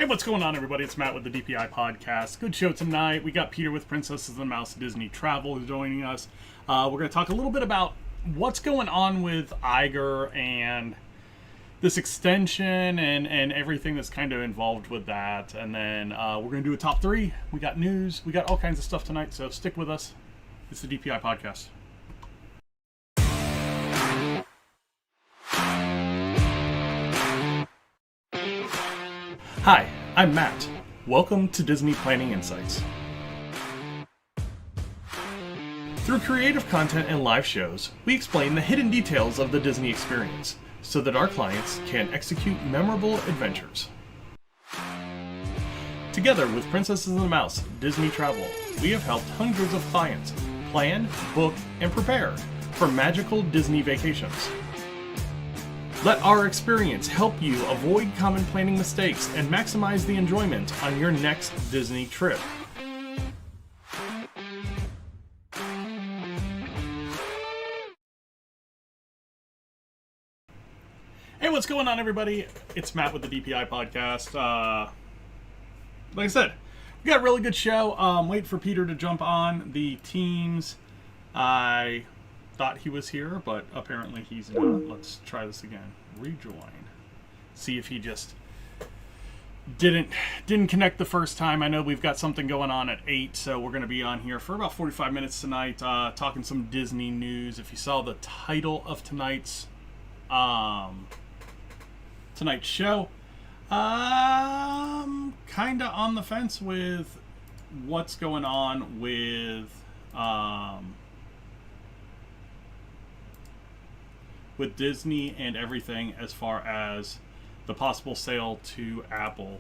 what's going on, everybody? It's Matt with the DPI podcast. Good show tonight. We got Peter with Princesses and the Mouse Disney Travel joining us. We're going to talk a little bit about what's going on with Iger and this extension and everything that's kind of involved with that. And then we're going to do a top three. We got news. We got all kinds of stuff tonight, so stick with us. It's the DPI podcast. Hi, I'm Matt. Welcome to Disney Planning Insights. Through creative content and live shows, we explain the hidden details of the Disney experience so that our clients can execute memorable adventures. Together with Princesses and the Mouse Disney Travel, we have helped hundreds of clients plan, book, and prepare for magical Disney vacations. Let our experience help you avoid common planning mistakes and maximize the enjoyment on your next Disney trip. Hey, what's going on, everybody? It's Matt with the DPI podcast. Like I said, we got a really good show. Wait for Peter to jump on the teams. I thought he was here, but apparently he's not. Let's try this again. Rejoin. See if he just didn't connect the first time. I know we've got something going on at 8, so we're going to be on here for about 45 minutes tonight, talking some Disney news. If you saw the title of tonight's show, kind of on the fence with what's going on with Disney and everything as far as the possible sale to Apple.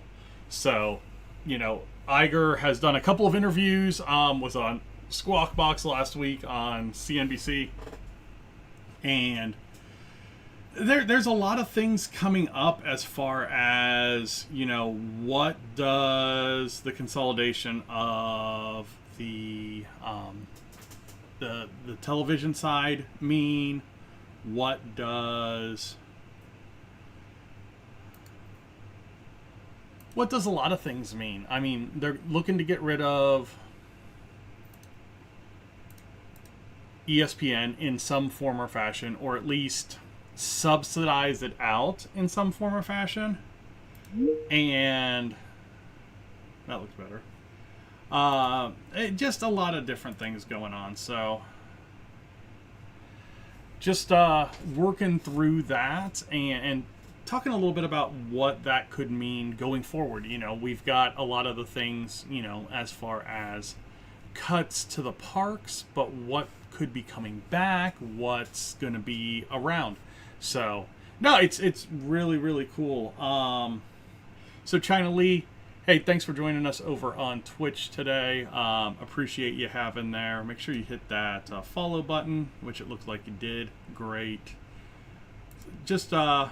So, you know, Iger has done a couple of interviews, was on Squawk Box last week on CNBC, and there's a lot of things coming up as far as, you know, what does the consolidation of the television side mean? What does a lot of things mean? I mean, they're looking to get rid of ESPN in some form or fashion, or at least subsidize it out in some form or fashion. And that looks better. Just a lot of different things going on. So just working through that and talking a little bit about what that could mean going forward. You know, we've got a lot of the things, you know, as far as cuts to the parks, but what could be coming back, what's going to be around. So, no, it's really, really cool. So China Lee, hey, thanks for joining us over on Twitch today. Appreciate you having there. Make sure you hit that follow button, which it looks like you did. Great. Just good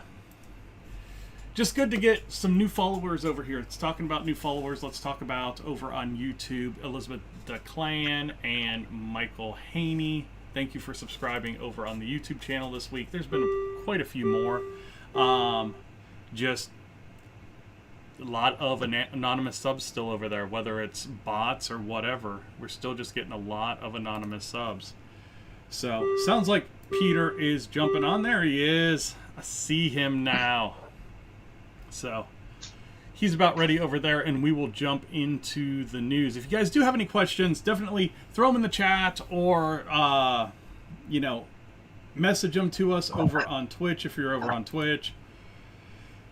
to get some new followers over here. It's talking about new followers. Let's talk about over on YouTube, Elizabeth DeClan and Michael Haney. Thank you for subscribing over on the YouTube channel this week. There's been quite a few more. Just a lot of anonymous subs still over there, whether it's bots or whatever. We're still just getting a lot of anonymous subs. So, sounds like Peter is jumping on. There he is. I see him now. So, he's about ready over there, and we will jump into the news. If you guys do have any questions, definitely throw them in the chat or, you know, message them to us over on Twitch if you're over on Twitch.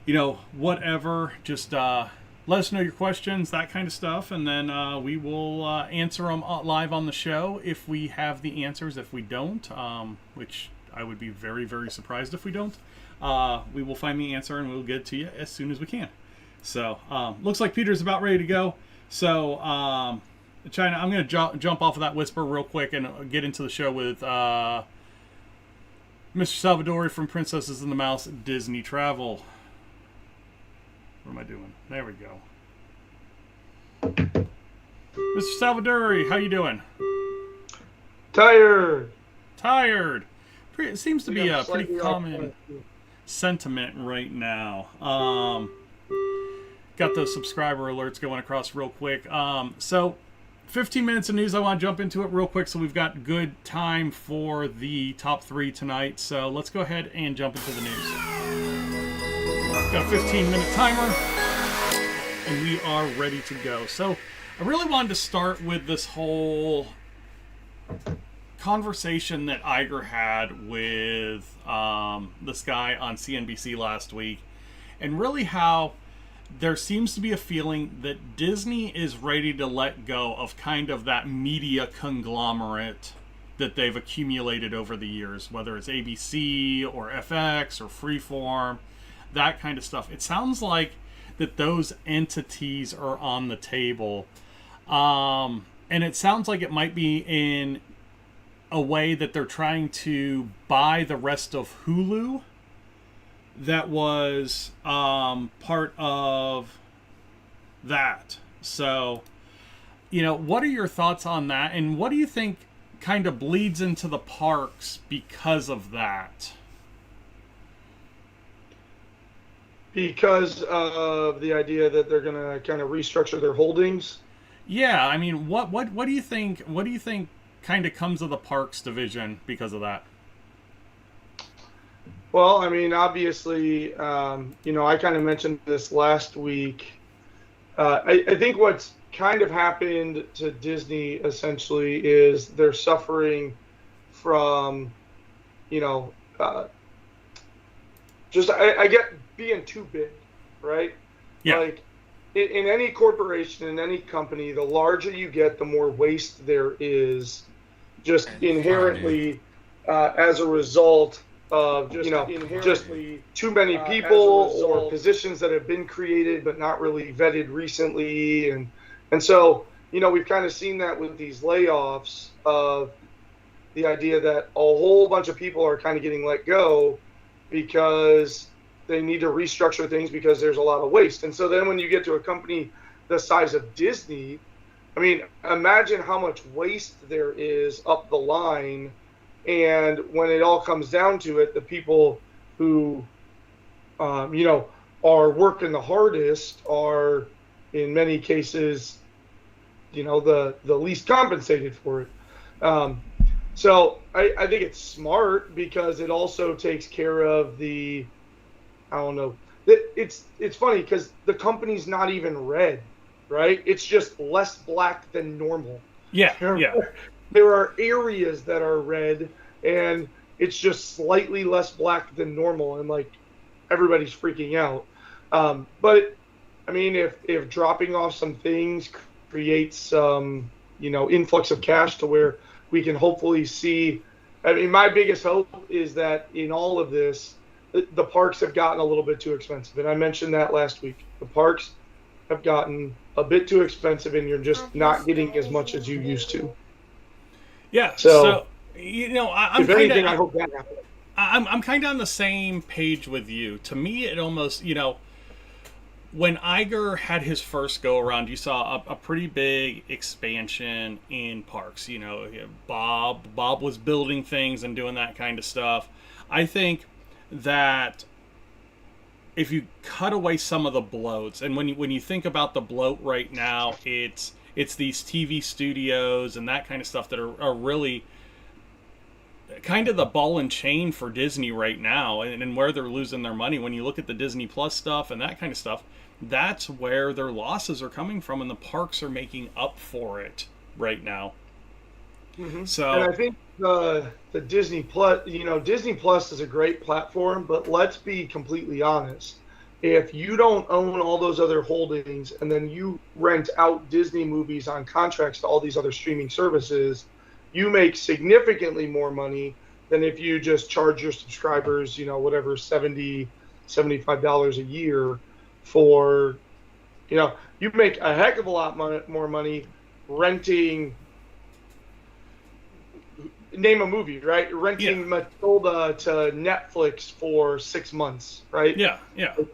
You know, whatever, just let us know your questions, that kind of stuff, and then we will answer them live on the show if we have the answers. If we don't, which I would be very, very surprised if we don't, we will find the answer and we'll get it to you as soon as we can. So, looks like Peter's about ready to go. So, China, I'm going to jump off of that whisper real quick and get into the show with Mr. Salvadori from Princesses and the Mouse Disney Travel. What am I doing? There we go. Mr. Salvadori, how you doing? Tired. It seems to be a pretty common sentiment right now. got those subscriber alerts going across real quick. So 15 minutes of news. I want to jump into it real quick so we've got good time for the top 3 tonight. So let's go ahead and jump into the news. Got a 15-minute timer, and we are ready to go. So I really wanted to start with this whole conversation that Iger had with this guy on CNBC last week, and really how there seems to be a feeling that Disney is ready to let go of kind of that media conglomerate that they've accumulated over the years, whether it's ABC or FX or Freeform, that kind of stuff. It sounds like that those entities are on the table. And it sounds like it might be in a way that they're trying to buy the rest of Hulu that was part of that. So, what are your thoughts on that? And what do you think kind of bleeds into the parks because of that? Because of the idea that they're going to kind of restructure their holdings? Yeah, I mean, what do you think? What do you think kind of comes of the parks division because of that? Well, I mean, obviously, I kind of mentioned this last week. I think what's kind of happened to Disney essentially is they're suffering from, just I get being too big, right? Yeah. Like in any corporation, in any company, the larger you get, the more waste there is, just inherently as a result of just too many people or positions that have been created but not really vetted recently, and so we've kind of seen that with these layoffs of the idea that a whole bunch of people are kind of getting let go because they need to restructure things because there's a lot of waste. And so then when you get to a company the size of Disney, I mean, imagine how much waste there is up the line. And when it all comes down to it, the people who, are working the hardest are, in many cases, the least compensated for it. So I think it's smart because it also takes care of the, I don't know. It's funny because the company's not even red, right? It's just less black than normal. Yeah, There are areas that are red, and it's just slightly less black than normal, and like everybody's freaking out. But I mean, if dropping off some things creates some, influx of cash to where we can hopefully see. I mean, my biggest hope is that in all of this, the parks have gotten a little bit too expensive, and I mentioned that last week. The parks have gotten a bit too expensive, and you're just not getting as much as you used to. Yeah. So I'm if anything, I hope that happens. I'm kind of on the same page with you. To me, it almost, when Iger had his first go around, you saw a pretty big expansion in parks. Bob was building things and doing that kind of stuff. I think that if you cut away some of the bloats, and when you think about the bloat right now, it's these TV studios and that kind of stuff that are really kind of the ball and chain for Disney right now, and where they're losing their money. When you look at the Disney Plus stuff and that kind of stuff, that's where their losses are coming from, and the parks are making up for it right now. Mm-hmm. So, and I think the Disney Plus, Disney Plus is a great platform, but let's be completely honest. If you don't own all those other holdings and then you rent out Disney movies on contracts to all these other streaming services, you make significantly more money than if you just charge your subscribers, whatever, $70, $75 a year for, you make a heck of a lot more money renting. Name a movie, right? Renting Matilda to Netflix for 6 months, right? Yeah.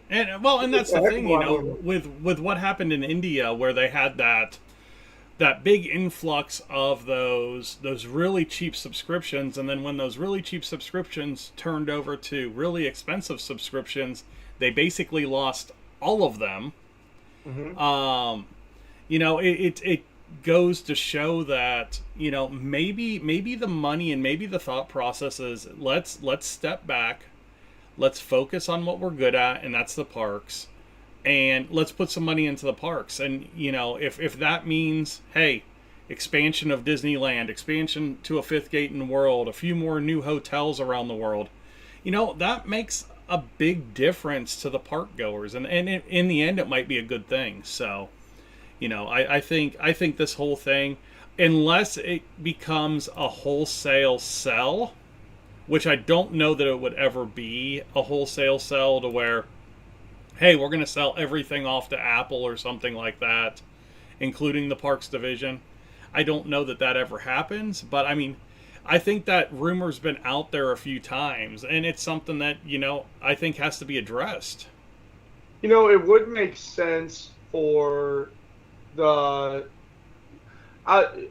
And that's the thing, with what happened in India, where they had that big influx of those really cheap subscriptions, and then when those really cheap subscriptions turned over to really expensive subscriptions, they basically lost all of them. Mm-hmm. It goes to show that maybe the money and maybe the thought process is let's step back, let's focus on what we're good at, and that's the parks, and let's put some money into the parks. And if that means, hey, expansion of Disneyland, expansion to a fifth gate in the world, a few more new hotels around the world, that makes a big difference to the park goers, and in the end it might be a good thing. So I think this whole thing, unless it becomes a wholesale sell, which I don't know that it would ever be a wholesale sell to where, hey, we're going to sell everything off to Apple or something like that, including the parks division. I don't know that ever happens, but I mean, I think that rumor's been out there a few times, and it's something that, I think has to be addressed. It would make sense for the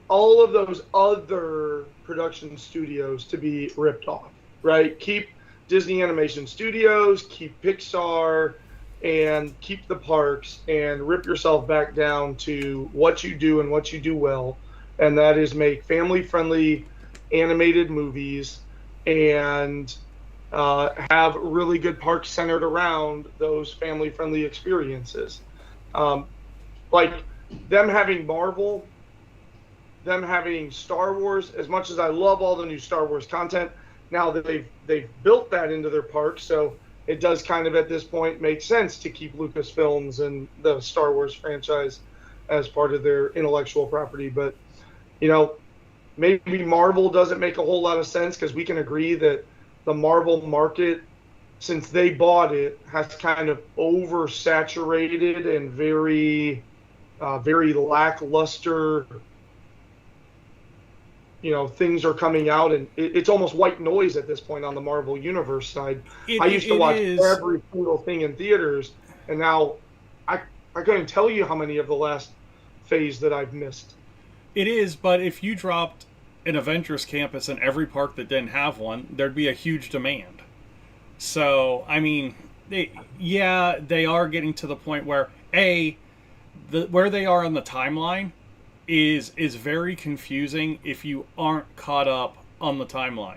all of those other production studios to be ripped off, right? Keep Disney Animation Studios, keep Pixar, and keep the parks, and rip yourself back down to what you do and what you do well, and that is make family-friendly animated movies and have really good parks centered around those family-friendly experiences. Like them having Marvel, them having Star Wars, as much as I love all the new Star Wars content, now that they've built that into their parks, so it does kind of at this point make sense to keep Lucasfilms and the Star Wars franchise as part of their intellectual property. But, maybe Marvel doesn't make a whole lot of sense, because we can agree that the Marvel market, since they bought it, has kind of oversaturated and very lackluster. Things are coming out, and it's almost white noise at this point on the Marvel Universe side. I used to watch every single thing in theaters, and now I couldn't tell you how many of the last phase that I've missed. It is, but if you dropped an Avengers campus in every park that didn't have one, there'd be a huge demand. So, I mean, they are getting to the point where, where they are on the timeline is very confusing if you aren't caught up on the timeline.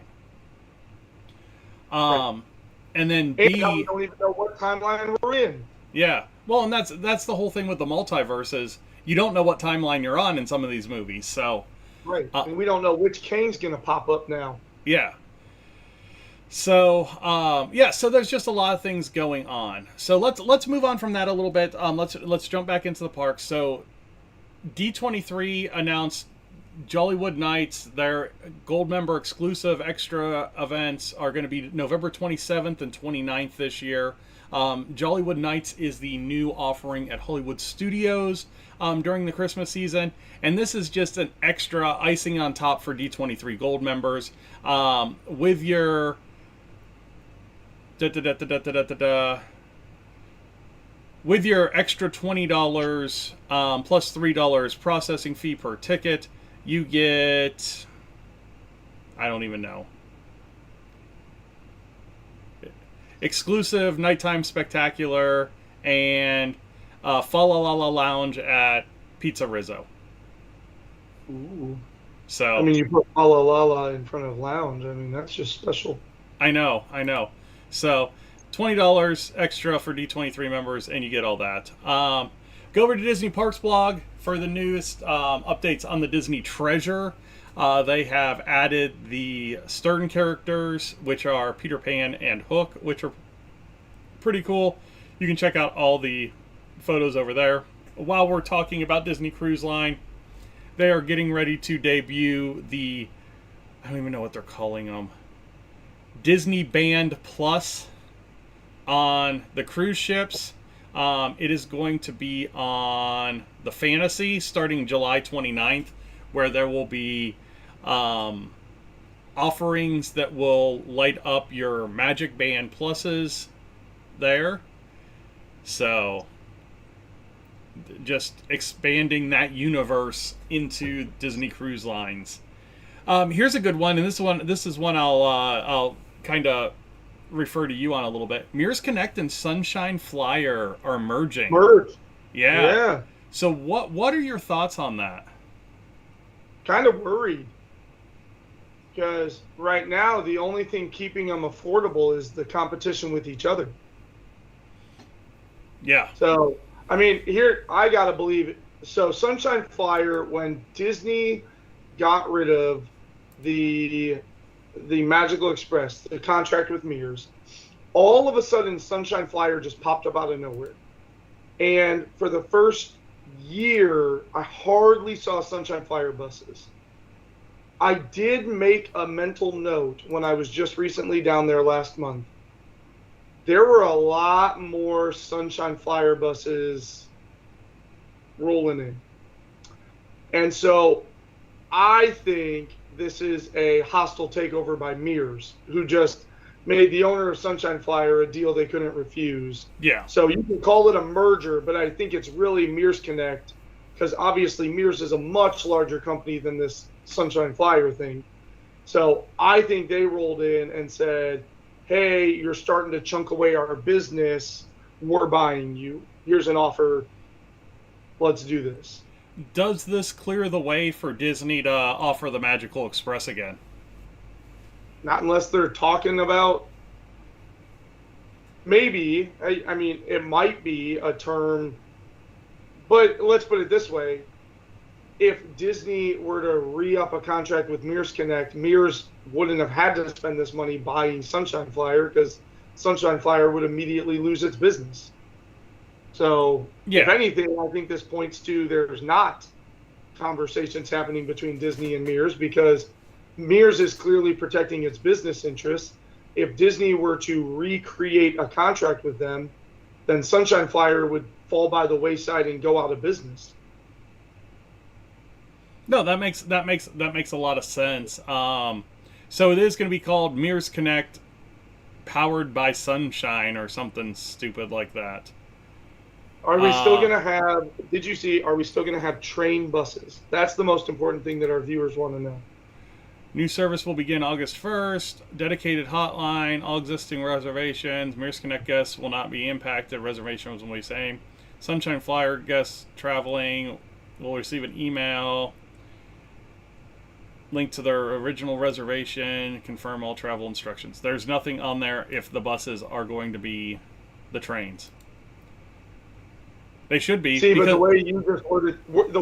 Right. And then B, we don't even know what timeline we're in. Yeah. Well, and that's the whole thing with the multiverse is you don't know what timeline you're on in some of these movies. So right, and we don't know which Kane's going to pop up now. Yeah. So so there's just a lot of things going on. So let's move on from that a little bit. Let's jump back into the park. So D23 announced Jollywood Nights. Their gold member exclusive extra events are going to be November 27th and 29th this year. Jollywood Nights is the new offering at Hollywood Studios during the Christmas season, and this is just an extra icing on top for D23 gold members with your with your extra $20 plus $3 processing fee per ticket. You get, I don't even know, exclusive nighttime spectacular and Fa La La La Lounge at Pizza Rizzo. Ooh. So I mean, you put Fa La La La in front of Lounge. I mean, that's just special. I know. So $20 extra for D23 members, and you get all that. Go over to Disney Parks blog for the newest updates on the Disney Treasure. They have added the Stern characters, which are Peter Pan and Hook, which are pretty cool. You can check out all the photos over there. While we're talking about Disney Cruise Line, they are getting ready to debut the, I don't even know what they're calling them, Disney Band Plus on the cruise ships. It is going to be on the Fantasy starting July 29th, where there will be offerings that will light up your Magic Band Pluses there. So just expanding that universe into Disney Cruise Lines. Here's a good one, and this is one I'll kind of refer to you on a little bit. Mears Connect and Sunshine Flyer are merging. Yeah. Yeah. So what are your thoughts on that? Kind of worried because right now the only thing keeping them affordable is the competition with each other. Yeah. So, I mean, here I gotta believe it. So, Sunshine Flyer, when Disney got rid of the Magical Express, the contract with Mears, all of a sudden Sunshine Flyer just popped up out of nowhere. And for the first year, I hardly saw Sunshine Flyer buses. I did make a mental note when I was just recently down there last month. There were a lot more Sunshine Flyer buses rolling in. And so I think this is a hostile takeover by Mears, who just made the owner of Sunshine Flyer a deal they couldn't refuse. Yeah. So you can call it a merger, but I think it's really Mears Connect, because obviously Mears is a much larger company than this Sunshine Flyer thing. So I think they rolled in and said, hey, you're starting to chunk away our business. We're buying you. Here's an offer. Let's do this. Does this clear the way for Disney to offer the Magical Express again? Not unless they're talking about, maybe, I mean, it might be a term, but let's put it this way. If Disney were to re-up a contract with Mears Connect, Mears wouldn't have had to spend this money buying Sunshine Flyer, because Sunshine Flyer would immediately lose its business. So, if anything, I think this points to there's not conversations happening between Disney and Mears, because Mears is clearly protecting its business interests. If Disney were to recreate a contract with them, then Sunshine Flyer would fall by the wayside and go out of business. No, that makes a lot of sense. So it is going to be called Mears Connect, powered by Sunshine, or something stupid like that. Are we still going to have? Did you see? Are we still going to have train buses? That's the most important thing that our viewers want to know. New service will begin August 1st. Dedicated hotline. All existing reservations. Mears Connect guests will not be impacted. Reservations will be the same. Sunshine Flyer guests traveling will receive an email. Link to their original reservation. Confirm all travel instructions. There's nothing on there if the buses are going to be the trains. They should be. See, but the way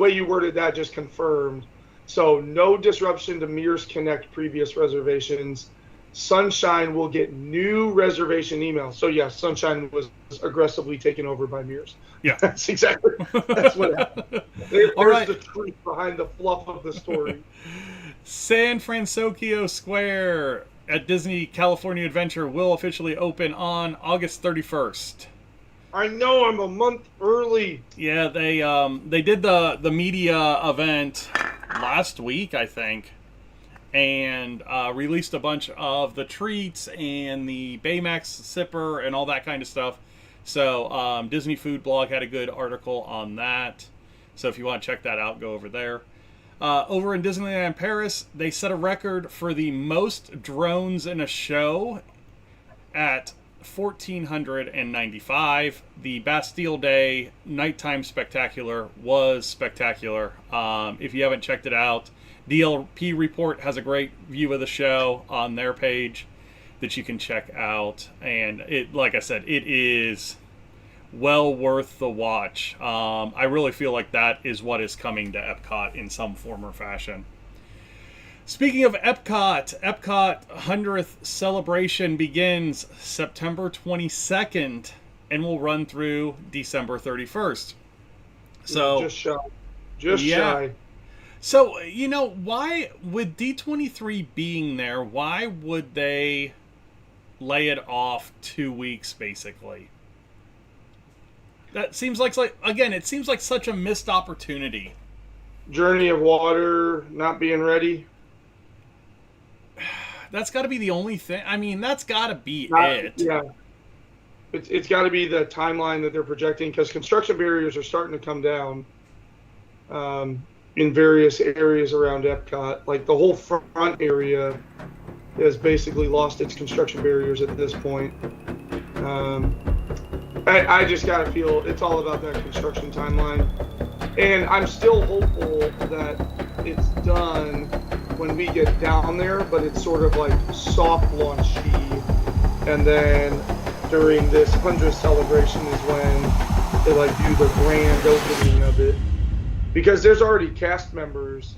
you worded that just confirmed. So no disruption to Mears Connect previous reservations. Sunshine will get new reservation emails. So yes, Sunshine was aggressively taken over by Mears. Yeah, that's what happened. There's the truth behind the fluff of the story. San Francisco Square at Disney California Adventure will officially open on August 31st. I know, I'm a month early. Yeah, they did the media event last week, I think, and released a bunch of the treats and the Baymax sipper and all that kind of stuff. So Disney Food Blog had a good article on that. So if you want to check that out, go over there. Over in Disneyland Paris, they set a record for the most drones in a show at 1,495. The Bastille Day nighttime spectacular was spectacular. If you haven't checked it out, DLP Report has a great view of the show on their page that you can check out. And it, like I said, it is well worth the watch. I really feel like that is what is coming to Epcot in some form or fashion. Speaking of Epcot 100th celebration begins September 22nd and will run through December 31st. So just shy. So, why, with D23 being there, why would they lay it off 2 weeks, basically? That seems like again, it seems like such a missed opportunity. Journey of Water not being ready. That's got to be the only thing. I mean, that's got to be it. Yeah. It's got to be the timeline that they're projecting, because construction barriers are starting to come down in various areas around Epcot. Like the whole front area has basically lost its construction barriers at this point. I just got to feel it's all about that construction timeline. And I'm still hopeful that it's done when we get down there, but it's sort of like soft launchy. And then during this 100th celebration is when they like do the grand opening of it. Because there's already cast members.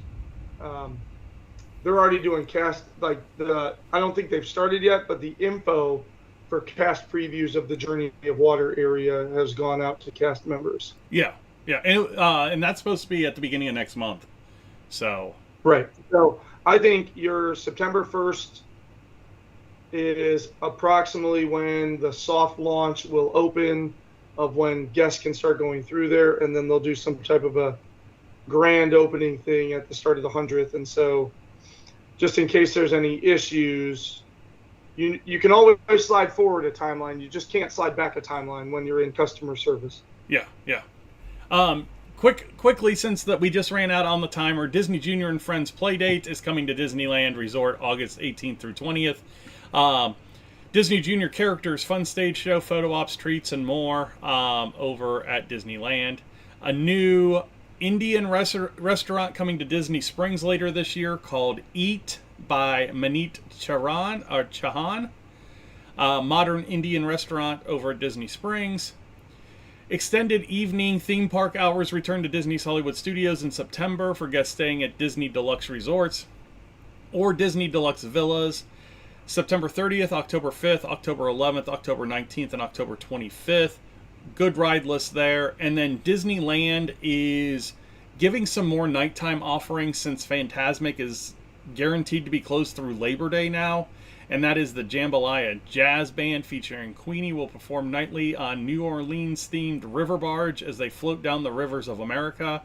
They're already doing cast, like I don't think they've started yet, but the info for cast previews of the Journey of Water area has gone out to cast members. Yeah, and that's supposed to be at the beginning of next month. So right. So I think your September 1st is approximately when the soft launch will open, of when guests can start going through there, and then they'll do some type of a grand opening thing at the start of the 100th. And so just in case there's any issues, you can always slide forward a timeline. You just can't slide back a timeline when you're in customer service. Yeah. Quickly, since that we just ran out on the timer, Disney Junior and Friends Playdate is coming to Disneyland Resort August 18th through 20th. Disney Junior characters, fun stage show, photo ops, treats, and more over at Disneyland. A new Indian restaurant coming to Disney Springs later this year called Eat by Maneet Chauhan. Modern Indian restaurant over at Disney Springs. Extended evening theme park hours return to Disney's Hollywood Studios in September for guests staying at Disney Deluxe Resorts or Disney Deluxe Villas. September 30th, October 5th, October 11th, October 19th, and October 25th. Good ride list there. And then Disneyland is giving some more nighttime offerings since Fantasmic is guaranteed to be closed through Labor Day now. And that is the Jambalaya Jazz Band featuring Queenie will perform nightly on New Orleans-themed river barge as they float down the rivers of America.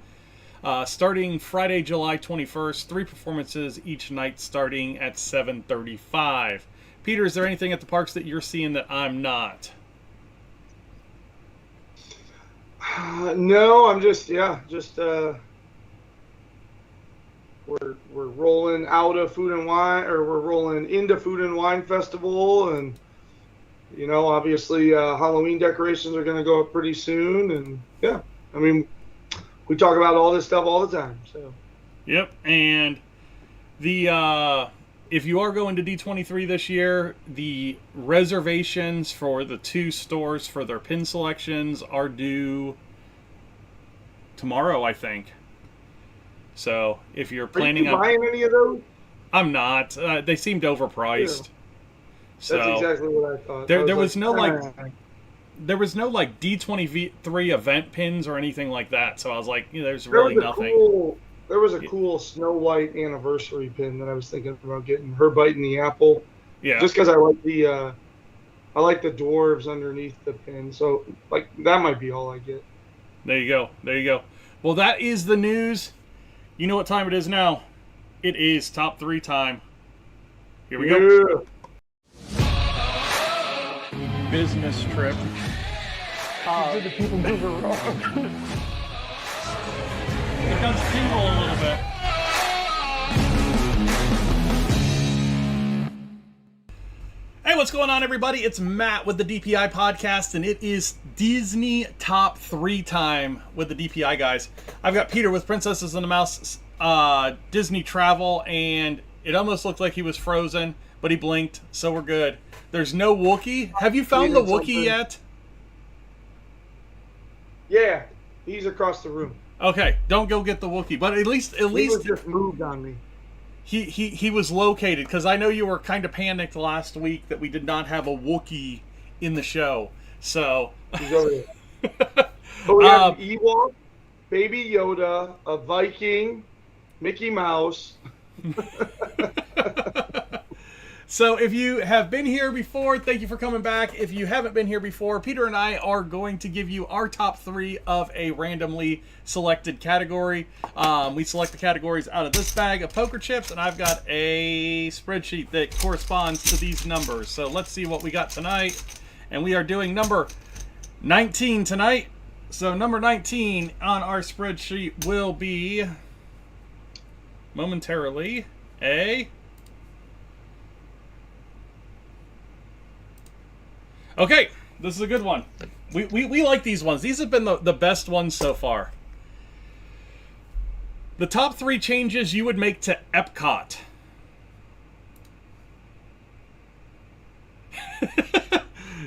Starting Friday, July 21st, 3 performances each night starting at 7:35. Peter, is there anything at the parks that you're seeing that I'm not? No, I'm just we're rolling out of Food and Wine, or we're rolling into Food and Wine Festival, and obviously Halloween decorations are going to go up pretty soon, and yeah, I mean, we talk about all this stuff all the time. So. Yep, and the if you are going to D23 this year, the reservations for the 2 stores for their pin selections are due tomorrow, I think. So if you're planning on buying any of those, I'm not. They seemed overpriced. Yeah. So that's exactly what I thought. There was no D23 event pins or anything like that. So I was like, there's really nothing. There was a cool Snow White anniversary pin that I was thinking about getting. Her biting the apple. Yeah. Just because I like the dwarves underneath the pin. So like that might be all I get. There you go. Well, that is the news. You know what time it is now. It is top 3 time. Here we go. Business trip. Did the people move around? It does tingle a little bit. Hey, what's going on, everybody? It's Matt with the DPI podcast, and it is Disney top 3 time with the DPI guys. I've got Peter with Princesses and the Mouse, Disney Travel, and it almost looked like he was frozen, but he blinked, so we're good. There's no Wookiee. Have you found the Wookiee yet? Yeah, he's across the room. Okay, don't go get the Wookiee, but at least he just moved on me. He was located, because I know you were kind of panicked last week that we did not have a Wookiee in the show. So he's over there. But we have an Ewok, Baby Yoda, a Viking, Mickey Mouse. So if you have been here before, thank you for coming back. If you haven't been here before, Peter and I are going to give you our top 3 of a randomly selected category. We select the categories out of this bag of poker chips, and I've got a spreadsheet that corresponds to these numbers. So let's see what we got tonight. And we are doing number 19 tonight. So number 19 on our spreadsheet will be momentarily a... Okay, this is a good one. We like these ones. These have been the best ones so far. The top 3 changes you would make to Epcot.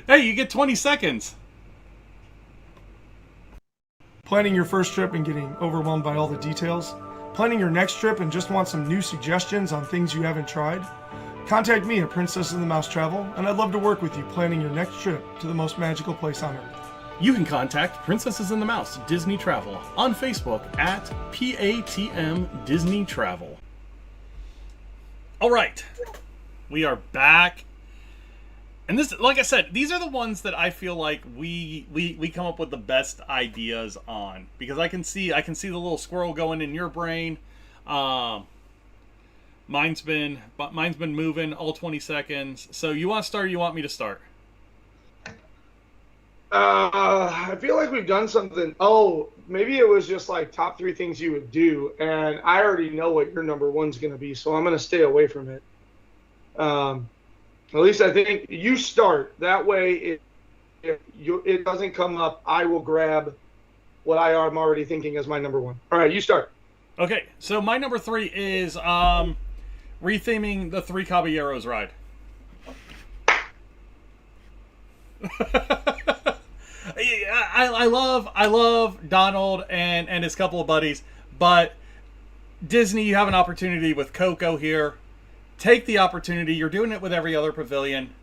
Hey, you get 20 seconds. Planning your first trip and getting overwhelmed by all the details? Planning your next trip and just want some new suggestions on things you haven't tried? Contact me at Princess and the Mouse Travel, and I'd love to work with you planning your next trip to the most magical place on earth. You can contact Princesses and the Mouse Disney Travel on Facebook at PATM Disney Travel. All right, we are back. And this, like I said, these are the ones that I feel like we come up with the best ideas on, because I can see the little squirrel going in your brain. Mine's been moving all 20 seconds. So you want to start or you want me to start? I feel like we've done something. Oh, maybe it was just like top 3 things you would do, and I already know what your number 1's going to be, so I'm going to stay away from it. At least I think you start. That way, if it doesn't come up, I will grab what I am already thinking as my number 1. All right, you start. Okay, so my number 3 is retheming the Three Caballeros ride. I love Donald and his couple of buddies, but Disney, you have an opportunity with Coco here. Take the opportunity. You're doing it with every other pavilion.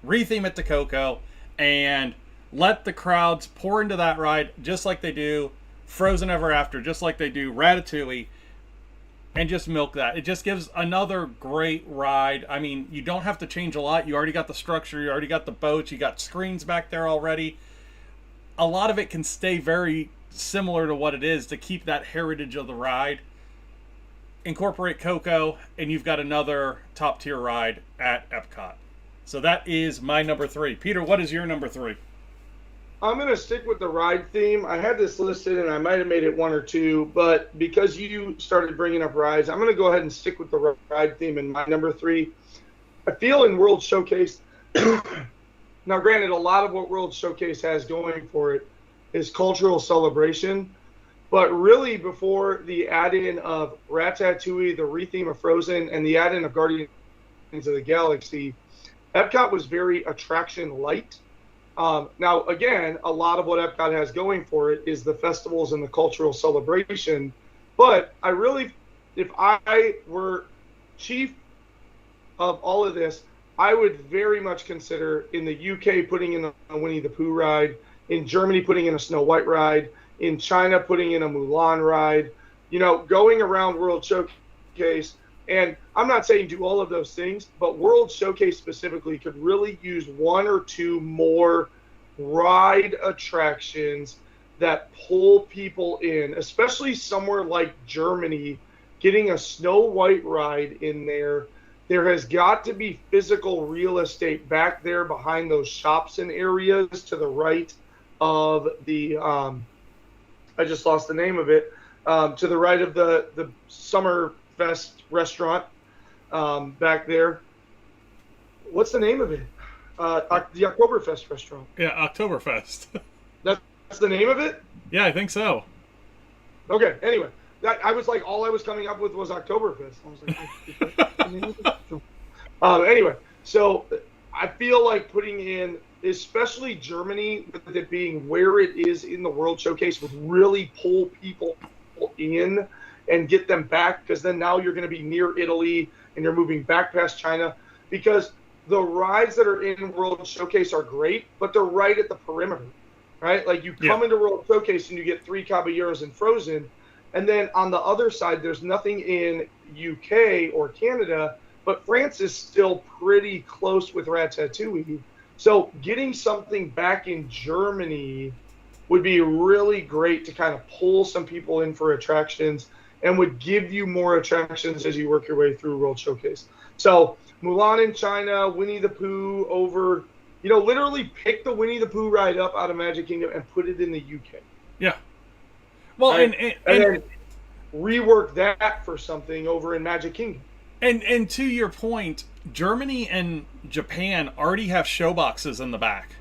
Retheme it to Coco and let the crowds pour into that ride just like they do Frozen Ever After, just like they do Ratatouille, and just milk that. It just gives another great ride. I mean, you don't have to change a lot. You already got the structure. You already got the boats. You got screens back there already. A lot of it can stay very similar to what it is to keep that heritage of the ride. Incorporate Coco, and you've got another top tier ride at Epcot. So that is my number 3. Peter, what is your number 3? I'm going to stick with the ride theme. I had this listed, and I might have made it 1 or 2, but because you started bringing up rides, I'm going to go ahead and stick with the ride theme in my number 3. I feel in World Showcase, now granted, a lot of what World Showcase has going for it is cultural celebration, but really before the add-in of Ratatouille, the retheme of Frozen, and the add-in of Guardians of the Galaxy, Epcot was very attraction light. Now, again, a lot of what Epcot has going for it is the festivals and the cultural celebration. But I really, if I were chief of all of this, I would very much consider in the UK putting in a Winnie the Pooh ride, in Germany putting in a Snow White ride, in China putting in a Mulan ride, going around World Showcase. And I'm not saying do all of those things, but World Showcase specifically could really use 1 or 2 more ride attractions that pull people in, especially somewhere like Germany, getting a Snow White ride in there. There has got to be physical real estate back there behind those shops and areas to the right of the, I just lost the name of it, to the right of the Summerfest restaurant back there. What's the name of it? The Oktoberfest restaurant. Yeah, Oktoberfest. That's the name of it? Yeah, I think so. Okay, anyway. I was like, all I was coming up with was Oktoberfest. I was like, is that the name of it? Anyway, so I feel like putting in, especially Germany, with it being where it is in the World Showcase, would really pull people in and get them back, because then now you're going to be near Italy and you're moving back past China, because the rides that are in World Showcase are great, but they're right at the perimeter, right? Like you come into World Showcase and you get Three Caballeros and Frozen, and then on the other side, there's nothing in UK or Canada, but France is still pretty close with Ratatouille. So getting something back in Germany would be really great to kind of pull some people in for attractions, and would give you more attractions as you work your way through World Showcase. So Mulan in China, Winnie the Pooh over, literally pick the Winnie the Pooh ride up out of Magic Kingdom and put it in the UK. Yeah. Well, and then rework that for something over in Magic Kingdom. And to your point, Germany and Japan already have show boxes in the back.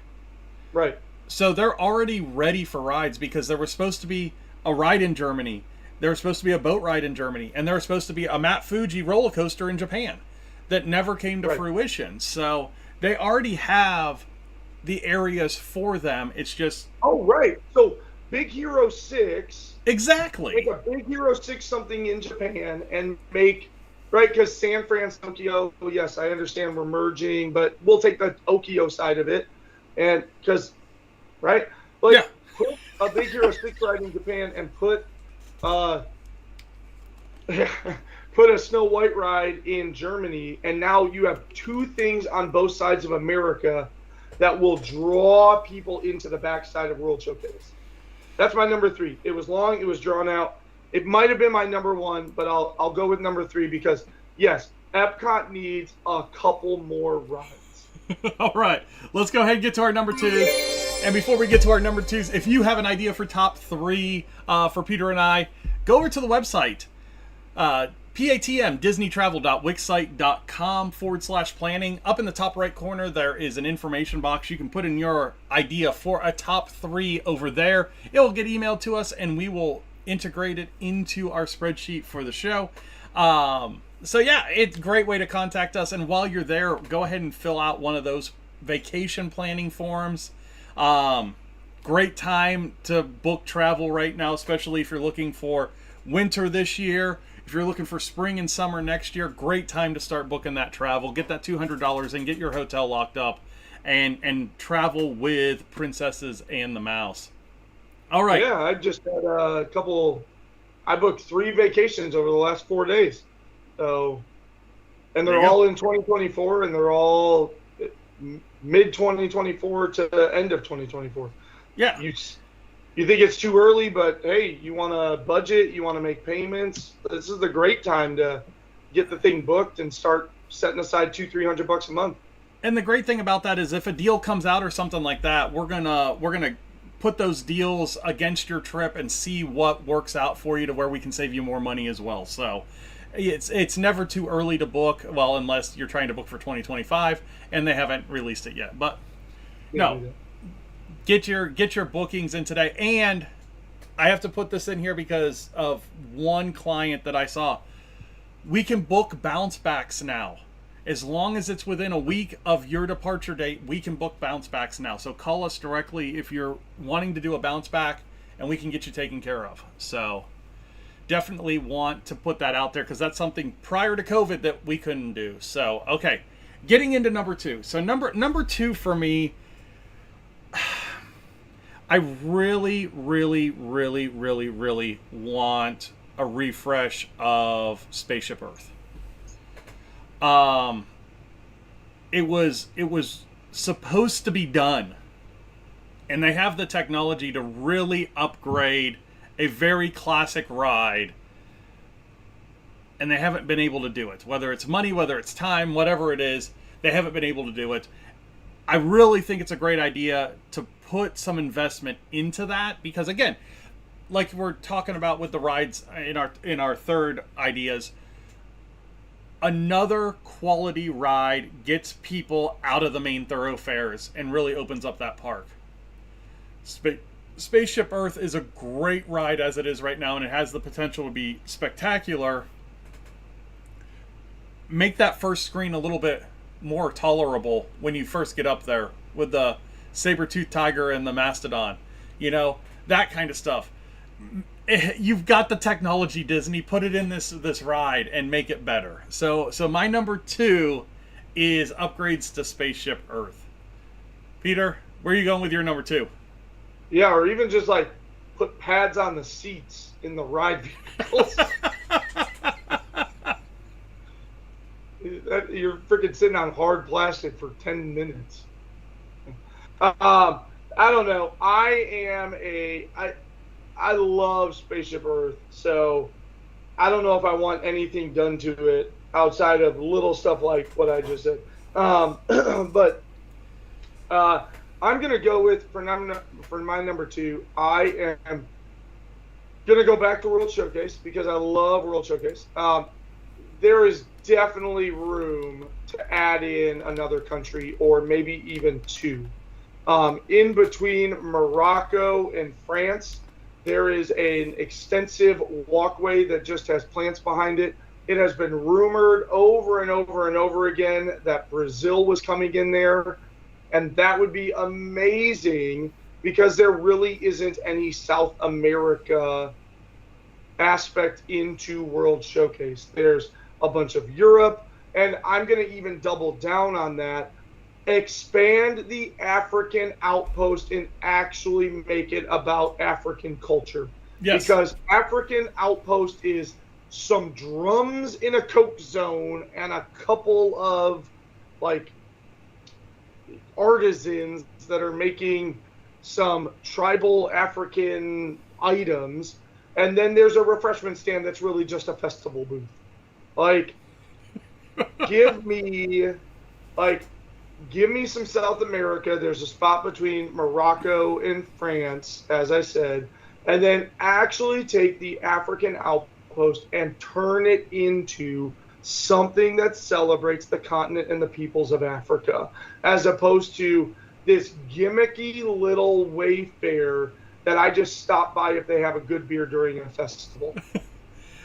Right. So they're already ready for rides because there was supposed to be a ride in Germany. There was supposed to be a boat ride in Germany. And there was supposed to be a Mount Fuji roller coaster in Japan that never came to fruition. So they already have the areas for them. It's just... Oh, right. So Big Hero 6... Exactly. Make a Big Hero 6 something in Japan and make... Right, because San Francisco, yes, I understand we're merging, but we'll take the Tokyo side of it. And because... Right? Like, put a Big Hero 6 ride in Japan and put put a Snow White ride in Germany, and now you have two things on both sides of America that will draw people into the backside of World Showcase. That's my number 3. It was long, it was drawn out. It might have been my number 1, but I'll go with number 3 because, yes, Epcot needs a couple more rides. All right, let's go ahead and get to our number 2s. And before we get to our number 2s, if you have an idea for top 3 for Peter and I, go over to the website, patm disneytravel.wixsite.com/planning. Up in the top right corner, there is an information box. You can put in your idea for a top 3 over there. It will get emailed to us, and we will integrate it into our spreadsheet for the show. So yeah, it's a great way to contact us. And while you're there, go ahead and fill out one of those vacation planning forms. Great time to book travel right now, especially if you're looking for winter this year. If you're looking for spring and summer next year, great time to start booking that travel. Get that $200 and get your hotel locked up and travel with Princesses and the Mouse. All right. Yeah, I just had a couple. I booked 3 vacations over the last 4 days. So, and they're all in 2024, and they're all mid 2024 to end of 2024. Yeah. You think it's too early, but hey, you want to budget, you want to make payments. This is the great time to get the thing booked and start setting aside $200-300 a month. And the great thing about that is if a deal comes out or something like that, we're gonna put those deals against your trip and see what works out for you to where we can save you more money as well. So it's never too early to book, well, unless you're trying to book for 2025 and they haven't released it yet. But no, get your bookings in today. And I have to put this in here because of one client that I saw. We can book bounce backs now. As long as it's within a week of your departure date, we can book bounce backs now. So call us directly if you're wanting to do a bounce back, and we can get you taken care of. So definitely want to put that out there because that's something prior to COVID that we couldn't do. So, okay, getting into number 2. So number 2 for me, I really, really, really, really, really want a refresh of Spaceship Earth. It was supposed to be done, and they have the technology to really upgrade a very classic ride, and they haven't been able to do it. Whether it's money, whether it's time, whatever it is, they haven't been able to do it. I really think it's a great idea to put some investment into that because, again, like we're talking about with the rides in our third ideas, another quality ride gets people out of the main thoroughfares and really opens up that park. Spaceship Earth is a great ride as it is right now, and it has the potential to be spectacular. Make that first screen a little bit more tolerable when you first get up there with the saber-toothed tiger and the mastodon. You know, that kind of stuff. You've got the technology, Disney. Put it in this ride and make it better. So my number 2 is upgrades to Spaceship Earth. Peter, where are you going with your number 2? Yeah, or even just like put pads on the seats in the ride vehicles. You're freaking sitting on hard plastic for 10 minutes. I don't know. I love Spaceship Earth, so I don't know if I want anything done to it outside of little stuff like what I just said. But I'm going to go with, for my number 2, I am going to go back to World Showcase because I love World Showcase. There is definitely room to add in another country or maybe even 2. In between Morocco and France, there is an extensive walkway that just has plants behind it. It has been rumored over and over and over again that Brazil was coming in there, and that would be amazing because there really isn't any South America aspect into World Showcase. There's a bunch of Europe, and I'm going to even double down on that. Expand the African outpost and actually make it about African culture. Yes. Because African outpost is some drums in a Coke zone and a couple of like artisans that are making some tribal African items. And then there's a refreshment stand that's really just a festival booth. Like, give me some South America. There's a spot between Morocco and France, as I said, and then actually take the African outpost and turn it into something that celebrates the continent and the peoples of Africa, as opposed to this gimmicky little wayfair that I just stop by if they have a good beer during a festival.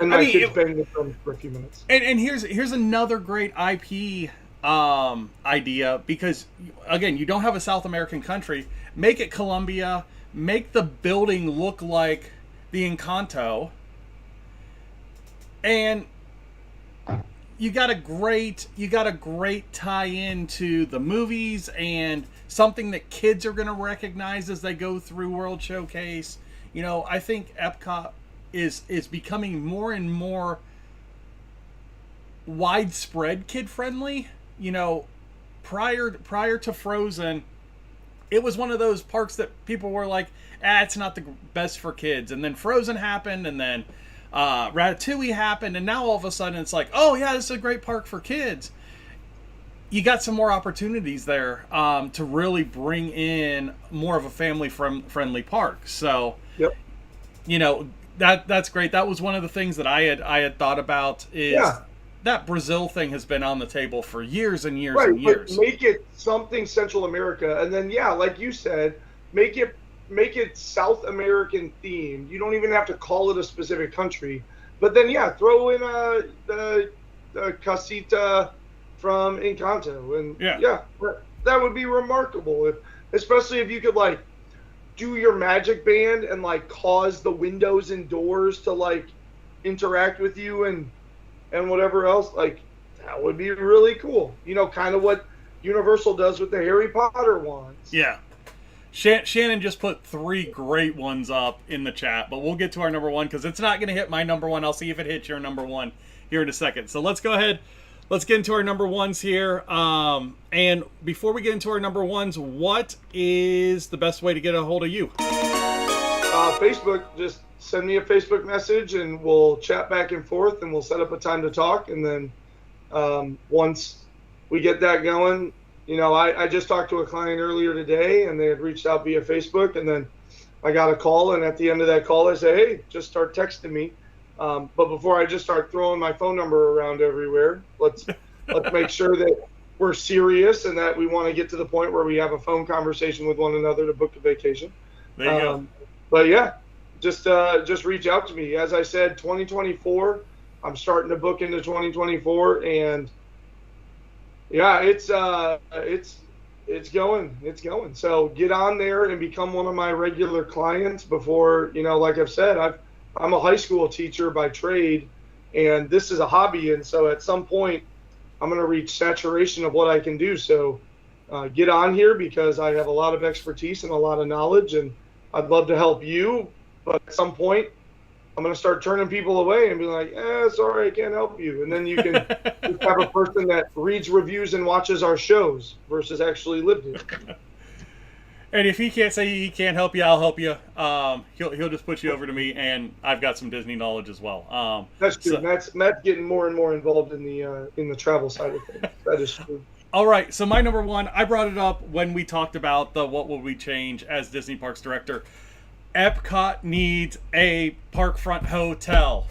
And my kids bang the drum for a few minutes. And here's another great IP idea, because again, you don't have a South American country. Make it Colombia. Make the building look like the Encanto, and you got a great tie into the movies and something that kids are going to recognize as they go through World Showcase. You know, I think Epcot is becoming more and more widespread kid friendly. You know, prior to Frozen, it was one of those parks that people were like, it's not the best for kids. And then Frozen happened, and then Ratatouille happened, and now all of a sudden it's like, oh yeah, this is a great park for kids. You got some more opportunities there to really bring in more of a family friendly park. So, yep. You know, that's great. That was one of the things that I had thought about is that Brazil thing has been on the table for years and years and years. But make it something Central America, and then like you said, make it South American themed. You don't even have to call it a specific country, but then throw in the casita from Encanto, and that would be remarkable. Especially if you could like do your magic band and like cause the windows and doors to like interact with you and whatever else, like that would be really cool. You know, kind of what Universal does with the Harry Potter wands. Yeah. Shannon just put 3 great ones up in the chat, but we'll get to our number 1 because it's not going to hit my number 1. I'll see if it hits your number 1 here in a second. So let's go ahead. Let's get into our number 1s here. And before we get into our number 1s, what is the best way to get a hold of you? Facebook. Just send me a Facebook message and we'll chat back and forth and we'll set up a time to talk. And then once we get that going, you know, I just talked to a client earlier today and they had reached out via Facebook, and then I got a call, and at the end of that call I say, hey, just start texting me. But before I just start throwing my phone number around everywhere, let's make sure that we're serious and that we want to get to the point where we have a phone conversation with one another to book a vacation. There you go. But yeah, just reach out to me. As I said, 2024, I'm starting to book into 2024, and yeah, it's going. So get on there and become one of my regular clients before, you know, like I've said, I'm a high school teacher by trade, and this is a hobby. And so at some point I'm going to reach saturation of what I can do. So get on here because I have a lot of expertise and a lot of knowledge, and I'd love to help you. But at some point I'm going to start turning people away and be like, sorry, I can't help you. And then you can just have a person that reads reviews and watches our shows versus actually lived it. And if he can't say he can't help you, I'll help you. He'll just put you over to me, and I've got some Disney knowledge as well. That's true. So, Matt's getting more and more involved in the travel side of things. That is true. All right. So my number 1, I brought it up when we talked about the what would we change as Disney Parks director. Epcot needs a parkfront hotel.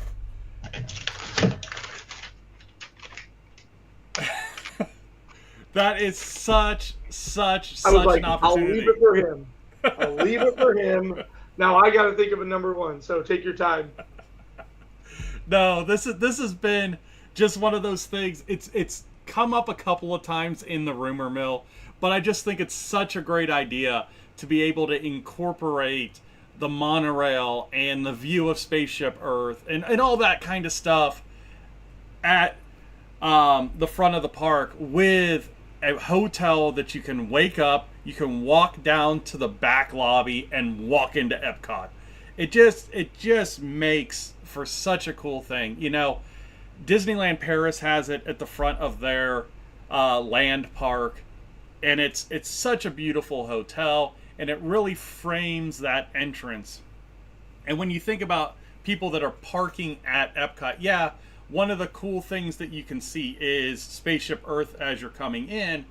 That is such I was like, an I'll opportunity. leave it for him. I'll leave it for him. Now I got to think of a number one. So take your time. No, this has been just one of those things. It's come up a couple of times in the rumor mill, but I just think it's such a great idea to be able to incorporate the monorail and the view of Spaceship Earth and all that kind of stuff at the front of the park with a hotel that you can wake up, you can walk down to the back lobby and walk into Epcot. It just makes for such a cool thing. You know, Disneyland Paris has it at the front of their land park, and it's such a beautiful hotel, and it really frames that entrance. And when you think about people that are parking at Epcot, yeah, one of the cool things that you can see is Spaceship Earth as you're coming in,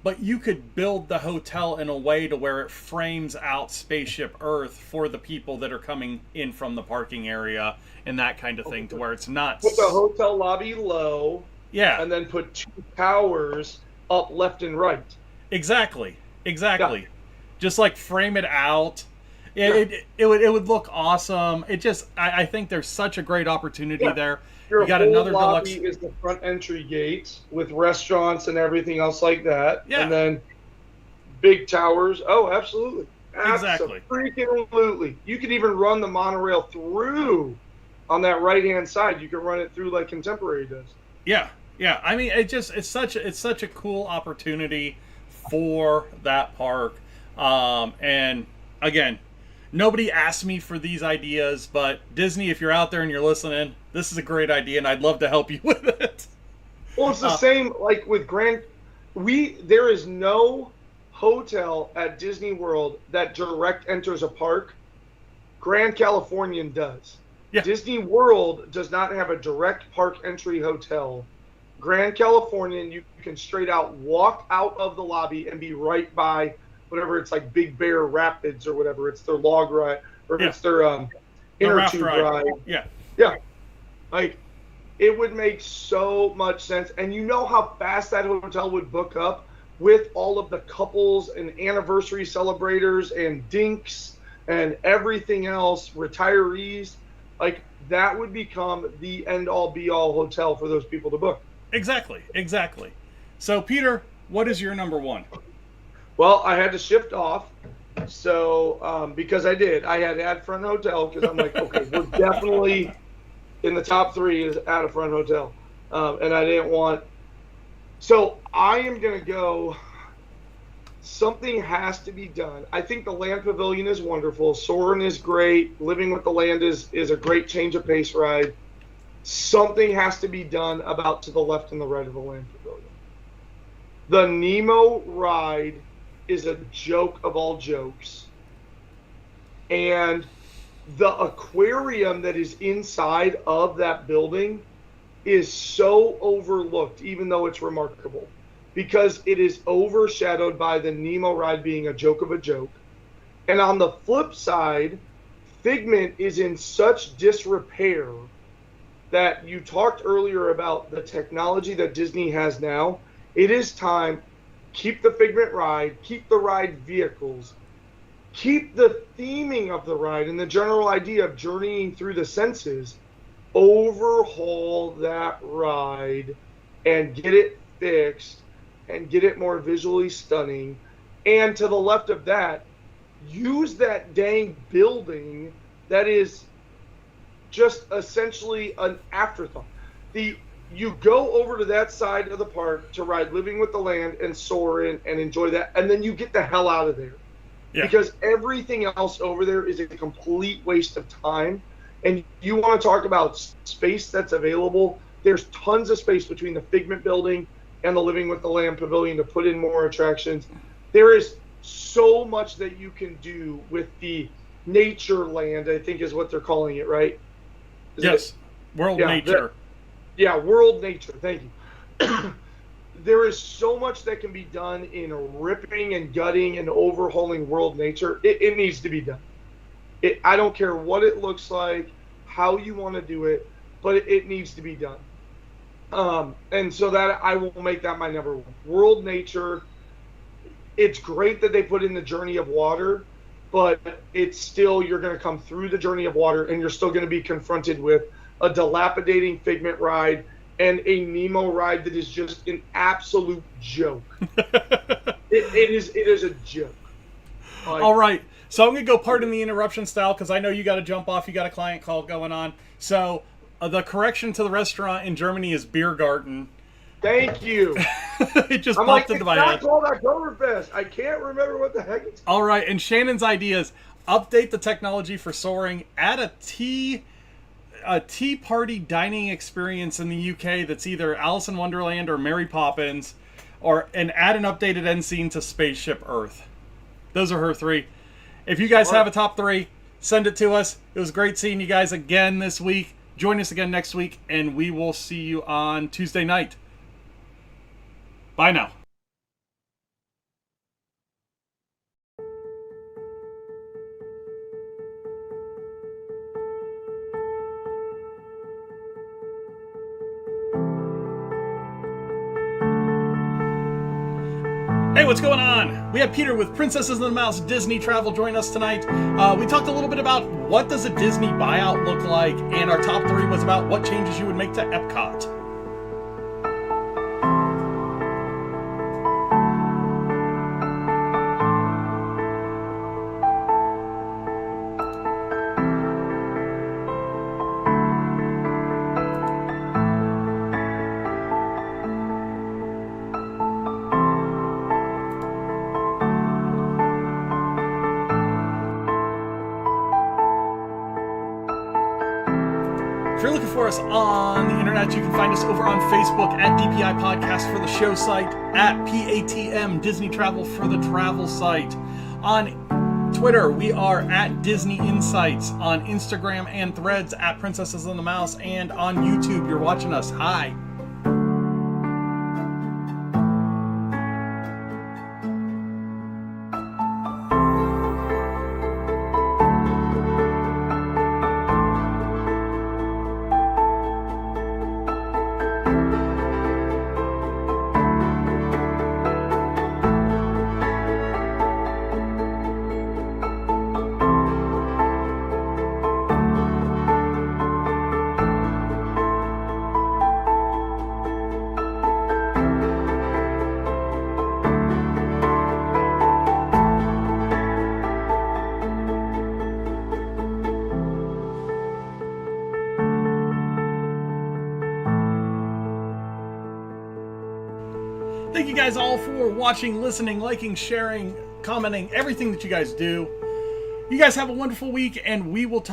but you could build the hotel in a way to where it frames out Spaceship Earth for the people that are coming in from the parking area and that kind of thing, to where it's not... Put the hotel lobby low, yeah, and then put 2 towers up left and right. Exactly. Yeah. Just like frame it out. It would look awesome. I think there's such a great opportunity there. Your you got whole another lobby deluxe... is the front entry gate with restaurants and everything else like that. Yeah. And then big towers. Oh, absolutely. Exactly. Absolutely. You could even run the monorail through on that right-hand side. You can run it through like Contemporary does. Yeah. I mean, it's such a cool opportunity for that park. And again, nobody asked me for these ideas, but Disney, if you're out there and you're listening, this is a great idea, and I'd love to help you with it. Well, it's the same like with there is no hotel at Disney World that direct enters a park. Grand Californian does. Yeah. Disney World does not have a direct park entry hotel. Grand Californian, you can straight out walk out of the lobby and be right by whatever it's like Big Bear Rapids or whatever. It's their log ride or it's their inner tube ride. Yeah. Like, it would make so much sense. And you know how fast that hotel would book up with all of the couples and anniversary celebrators and dinks and everything else, retirees. Like, that would become the end-all, be-all hotel for those people to book. Exactly. So, Peter, what is your number one? Well, I had to shift off. So, because I had to add front hotel because I'm like, okay, we're definitely in the top 3 is at a front hotel. And I didn't want, so I am going to go, something has to be done. I think the Land Pavilion is wonderful. Soarin' is great. Living with the Land is a great change of pace ride. Something has to be done about to the left and the right of the Land Pavilion. The Nemo ride is a joke of all jokes. And the aquarium that is inside of that building is so overlooked, even though it's remarkable, because it is overshadowed by the Nemo ride being a joke of a joke. And on the flip side, Figment is in such disrepair that you talked earlier about the technology that Disney has now. It is time, keep the Figment ride, keep the ride vehicles, keep the theming of the ride and the general idea of journeying through the senses, overhaul that ride and get it fixed and get it more visually stunning. And to the left of that, use that dang building that is just essentially an afterthought. You go over to that side of the park to ride Living with the Land and soar in and enjoy that, and then you get the hell out of there. Yeah. Because everything else over there is a complete waste of time. And you want to talk about space that's available, there's tons of space between the Figment building and the Living with the Land Pavilion to put in more attractions. There is so much that you can do with the Nature Land, I think is what they're calling it, right? Yes, World Nature. World Nature, thank you. There is so much that can be done in ripping and gutting and overhauling World Nature. It needs to be done. I don't care what it looks like, how you want to do it, but it needs to be done. And so that I will make that my number one. World nature. It's great that they put in the Journey of Water, but it's still, you're going to come through the Journey of Water and you're still going to be confronted with a dilapidating Figment ride and a Nemo ride that is just an absolute joke. it is a joke. All right. So I'm going to go pardon the interruption style because I know you got to jump off. You got a client call going on. So the correction to the restaurant in Germany is Biergarten. Thank you. It just popped into my head. It's not called Oktoberfest. I can't remember what the heck it's called. All right. And Shannon's idea is update the technology for soaring, add a tea party dining experience in the UK that's either Alice in Wonderland or Mary Poppins, and add an updated end scene to Spaceship Earth. Those are her three. If you guys have a top three, send it to us. It was great seeing you guys again this week. Join us again next week, and we will see you on Tuesday night. Bye now. Hey, what's going on? We have Peter with Princesses and the Mouse Disney Travel join us tonight. We talked a little bit about what does a Disney buyout look like, and our top three was about what changes you would make to Epcot. If you're looking for us on the internet, you can find us over on Facebook at DPI Podcast for the show site, at PATM Disney Travel for the travel site. On Twitter, we are at Disney Insights. On Instagram and Threads, at Princesses and the Mouse. And on YouTube, you're watching us. Hi. Thank you guys all for watching, listening, liking, sharing, commenting, everything that you guys do. You guys have a wonderful week, and we will talk